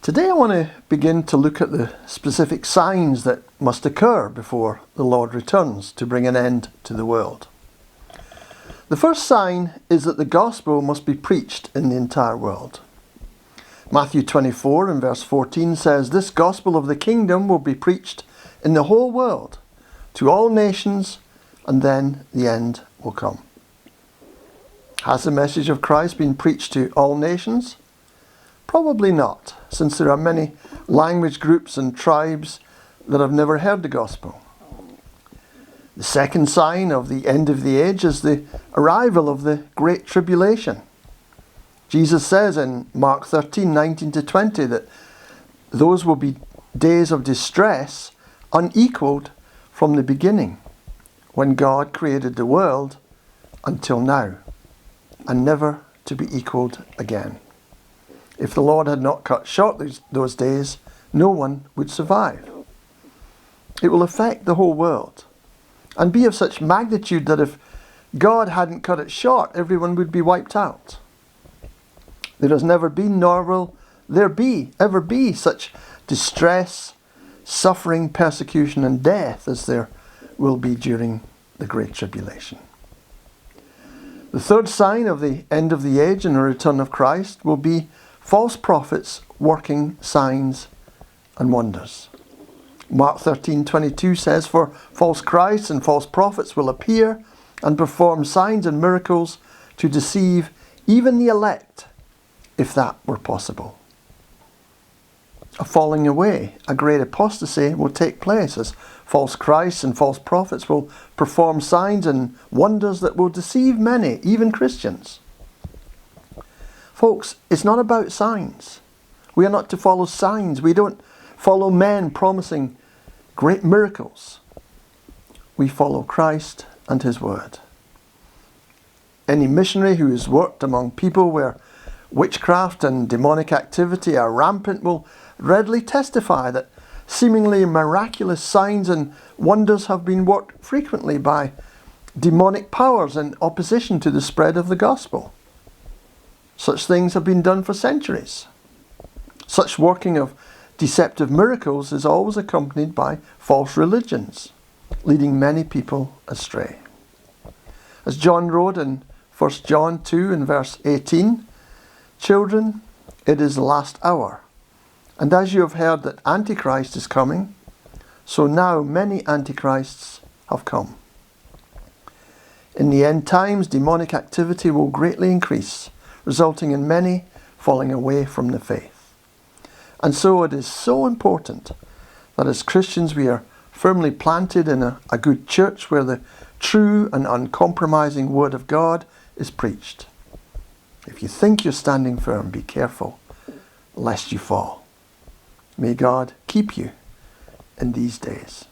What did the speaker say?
Today I want to begin to look at the specific signs that must occur before the Lord returns to bring an end to the world. The first sign is that the gospel must be preached in the entire world. Matthew 24 and verse 14 says, "This gospel of the kingdom will be preached in the whole world, to all nations, and then the end will come." Has the message of Christ been preached to all nations? Probably not, since there are many language groups and tribes that have never heard the gospel. The second sign of the end of the age is the arrival of the Great Tribulation. Jesus says in Mark 13, 19 to 20 that those will be days of distress unequaled from the beginning, when God created the world, until now, and never to be equaled again. If the Lord had not cut short those days, no one would survive. It will affect the whole world and be of such magnitude that if God hadn't cut it short, everyone would be wiped out. There has never been, nor will there ever be such distress, suffering, persecution and death as there will be during the Great Tribulation. The third sign of the end of the age and the return of Christ will be false prophets working signs and wonders. Mark 13:22 says, "For false Christs and false prophets will appear and perform signs and miracles to deceive even the elect, if that were possible." A falling away, a great apostasy will take place as false Christs and false prophets will perform signs and wonders that will deceive many, even Christians. Folks, it's not about signs. We are not to follow signs. We don't follow men promising great miracles. We follow Christ and His Word. Any missionary who has worked among people where witchcraft and demonic activity are rampant will readily testify that seemingly miraculous signs and wonders have been worked frequently by demonic powers in opposition to the spread of the gospel. Such things have been done for centuries. Such working of deceptive miracles is always accompanied by false religions, leading many people astray. As John wrote in 1 John 2 and verse 18, "Children, it is the last hour. And as you have heard that Antichrist is coming, so now many Antichrists have come." In the end times, demonic activity will greatly increase, resulting in many falling away from the faith. And so it is so important that as Christians we are firmly planted in a good church where the true and uncompromising Word of God is preached. If you think you're standing firm, be careful lest you fall. May God keep you in these days.